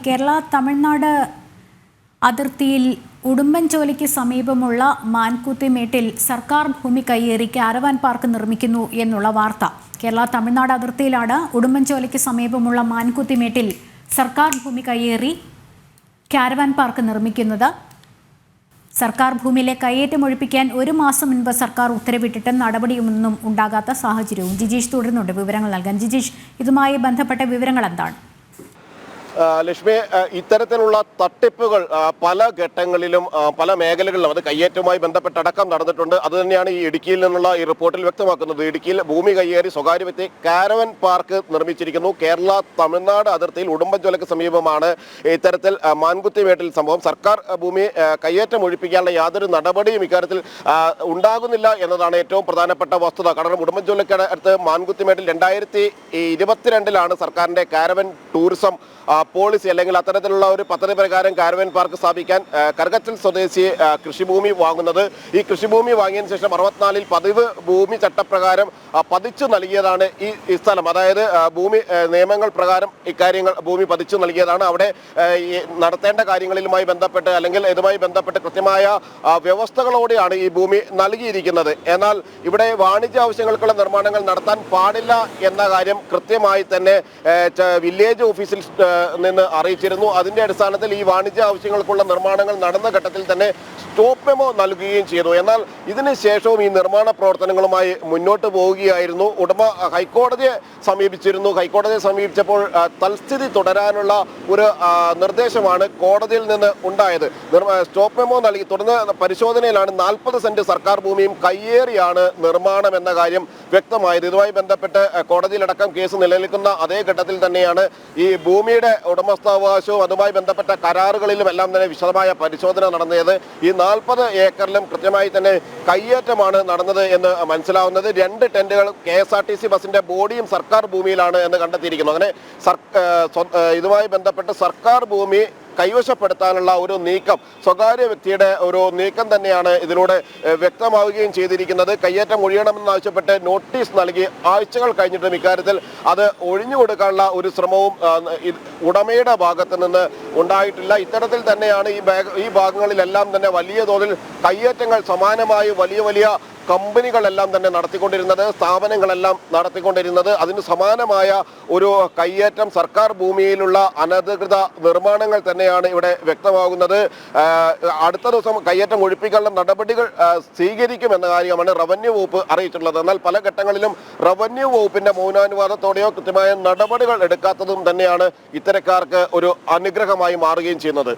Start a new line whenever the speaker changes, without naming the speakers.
കേരള തമിഴ്നാട് അതിർത്തിയിൽ ഉടുമ്പൻചോലയ്ക്ക് സമീപമുള്ള മാൻകുത്തിമേട്ടിൽ സർക്കാർ ഭൂമി കയ്യേറി കാരവാൻ പാർക്ക് നിർമ്മിക്കുന്നു എന്നുള്ള വാർത്ത. കേരള തമിഴ്നാട് അതിർത്തിയിലാണ് ഉടുമ്പൻചോലയ്ക്ക് സമീപമുള്ള മാൻകുത്തിമേട്ടിൽ സർക്കാർ ഭൂമി കയ്യേറി കാരവാൻ പാർക്ക് നിർമ്മിക്കുന്നത്. സർക്കാർ ഭൂമിയിലെ കയ്യേറ്റം ഒഴിപ്പിക്കാൻ 1 മാസം മുൻപ് സർക്കാർ ഉത്തരവിട്ടിട്ട് നടപടിയൊന്നും ഉണ്ടാകാത്ത സാഹചര്യവും. ജിജീഷ് തുടരുന്നുണ്ട് വിവരങ്ങൾ നൽകാൻ. ജിജീഷ്, ഇതുമായി ബന്ധപ്പെട്ട വിവരങ്ങൾ എന്താണ്?
ലക്ഷ്മി, ഇത്തരത്തിലുള്ള തട്ടിപ്പുകൾ പല ഘട്ടങ്ങളിലും പല മേഖലകളിലും അത് കയ്യേറ്റവുമായി ബന്ധപ്പെട്ടടക്കം നടന്നിട്ടുണ്ട്. അതുതന്നെയാണ് ഈ ഇടുക്കിയിൽ നിന്നുള്ള ഈ റിപ്പോർട്ടിൽ വ്യക്തമാക്കുന്നത്. ഇടുക്കിയിൽ ഭൂമി കയ്യേറി സ്വകാര്യ വ്യക്തി കാരവൻ പാർക്ക് നിർമ്മിച്ചിരിക്കുന്നു. കേരള തമിഴ്നാട് അതിർത്തിയിൽ ഉടുമ്പൻചോലയ്ക്ക് സമീപമാണ് ഇത്തരത്തിൽ മാൻകുത്തിമേട്ടിൽ സംഭവം. സർക്കാർ ഭൂമി കയ്യേറ്റം ഒഴിപ്പിക്കാനുള്ള യാതൊരു നടപടിയും ഇക്കാര്യത്തിൽ ഉണ്ടാകുന്നില്ല എന്നതാണ് ഏറ്റവും പ്രധാനപ്പെട്ട വസ്തുത. കാരണം ഉടുമ്പൻചോലയ്ക്ക് അടുത്ത് മാൻകുത്തിമേട്ടിൽ 2022 സർക്കാരിന്റെ കാരവൻ ടൂറിസം പോളിസി അല്ലെങ്കിൽ അത്തരത്തിലുള്ള ഒരു പദ്ധതി പ്രകാരം കാരവൻ പാർക്ക് സ്ഥാപിക്കാൻ കറുകച്ചൽ സ്വദേശി കൃഷിഭൂമി വാങ്ങുന്നത്. ഈ കൃഷിഭൂമി വാങ്ങിയതിനു ശേഷം 64-ൽ പതിവ് ഭൂമി ചട്ടപ്രകാരം പതിച്ചു നൽകിയതാണ് ഈ സ്ഥലം. അതായത് ഭൂമി നിയമങ്ങൾ പ്രകാരം ഇക്കാര്യങ്ങൾ ഭൂമി പതിച്ചു നൽകിയതാണ്. അവിടെ നടത്തേണ്ട കാര്യങ്ങളിലുമായി ബന്ധപ്പെട്ട് അല്ലെങ്കിൽ ഇതുമായി ബന്ധപ്പെട്ട് കൃത്യമായ വ്യവസ്ഥകളോടെയാണ് ഈ ഭൂമി നൽകിയിരിക്കുന്നത്. എന്നാൽ ഇവിടെ വാണിജ്യ ആവശ്യങ്ങൾക്കുള്ള നിർമ്മാണങ്ങൾ നടത്താൻ പാടില്ല എന്ന കാര്യം കൃത്യമായി തന്നെ വില്ലേജ് ഓഫീസിൽ നിന്ന് അറിയിച്ചിരുന്നു. അതിന്റെ അടിസ്ഥാനത്തിൽ ഈ വാണിജ്യ ആവശ്യങ്ങൾക്കുള്ള നിർമ്മാണങ്ങൾ നടന്ന ഘട്ടത്തിൽ തന്നെ സ്റ്റോപ്പ് മെമ്മോ നൽകുകയും ചെയ്തു. എന്നാൽ ഇതിന് ശേഷവും ഈ നിർമ്മാണ പ്രവർത്തനങ്ങളുമായി മുന്നോട്ട് പോവുകയായിരുന്നു. ഉടമ ഹൈക്കോടതിയെ സമീപിച്ചിരുന്നു. ഹൈക്കോടതിയെ സമീപിച്ചപ്പോൾ തൽസ്ഥിതി തുടരാനുള്ള ഒരു നിർദ്ദേശമാണ് കോടതിയിൽ നിന്ന് ഉണ്ടായത്. സ്റ്റോപ്പ് മെമ്മോ നൽകി തുടർന്ന് പരിശോധനയിലാണ് 40 സെന്റ് സർക്കാർ ഭൂമിയും കയ്യേറിയാണ് നിർമ്മാണം എന്ന കാര്യം വ്യക്തമായത്. ഇതുമായി ബന്ധപ്പെട്ട് കോടതിയിലടക്കം കേസ് നിലനിൽക്കുന്ന അതേ ഘട്ടത്തിൽ തന്നെയാണ് ഈ ഭൂമിയുടെ ഉടമസ്ഥാവകാശവും അതുമായി ബന്ധപ്പെട്ട കരാറുകളിലും എല്ലാം തന്നെ വിശദമായ പരിശോധന നടന്നത്. ഈ 40 ഏക്കറിലും കൃത്യമായി തന്നെ കയ്യേറ്റമാണ് നടന്നത് എന്ന് മനസ്സിലാവുന്നത്. 2 ടെന്റുകൾ KSRTC ബസിന്റെ ബോഡിയും സർക്കാർ ഭൂമിയിലാണ് എന്ന് കണ്ടെത്തിയിരിക്കുന്നു. അങ്ങനെ ഇതുമായി ബന്ധപ്പെട്ട് സർക്കാർ ഭൂമി കൈവശപ്പെടുത്താനുള്ള ഒരു നീക്കം, സ്വകാര്യ വ്യക്തിയുടെ ഒരു നീക്കം തന്നെയാണ് ഇതിലൂടെ വ്യക്തമാവുകയും ചെയ്തിരിക്കുന്നത്. കയ്യേറ്റം ഒഴിയണമെന്നാവശ്യപ്പെട്ട് നോട്ടീസ് നൽകി ആഴ്ചകൾ കഴിഞ്ഞിട്ടും ഇക്കാര്യത്തിൽ അത് ഒഴിഞ്ഞുകൊടുക്കാനുള്ള ഒരു ശ്രമവും ഉടമയുടെ ഭാഗത്ത് നിന്ന് ഉണ്ടായിട്ടില്ല. ഇത്തരത്തിൽ തന്നെയാണ് ഈ ഭാഗങ്ങളിലെല്ലാം തന്നെ വലിയ തോതിൽ കയ്യേറ്റങ്ങൾ സമാനമായി വലിയ കമ്പനികളെല്ലാം തന്നെ നടത്തിക്കൊണ്ടിരുന്നത്, സ്ഥാപനങ്ങളെല്ലാം നടത്തിക്കൊണ്ടിരുന്നത്. അതിന് സമാനമായ ഒരു കയ്യേറ്റം സർക്കാർ ഭൂമിയിലുള്ള അനധികൃത നിർമ്മാണങ്ങൾ തന്നെയാണ് ഇവിടെ വ്യക്തമാകുന്നത്. അടുത്ത ദിവസം കയ്യേറ്റം ഒഴിപ്പിക്കാനുള്ള നടപടികൾ സ്വീകരിക്കുമെന്ന കാര്യമാണ് റവന്യൂ വകുപ്പ് അറിയിച്ചിട്ടുള്ളത്. എന്നാൽ പല ഘട്ടങ്ങളിലും റവന്യൂ വകുപ്പിന്റെ മൗനാനുവാദത്തോടെയോ കൃത്യമായ നടപടികൾ എടുക്കാത്തതും തന്നെയാണ് ഇത്തരക്കാർക്ക് ഒരു അനുഗ്രഹമായി മാറുകയും ചെയ്യുന്നത്.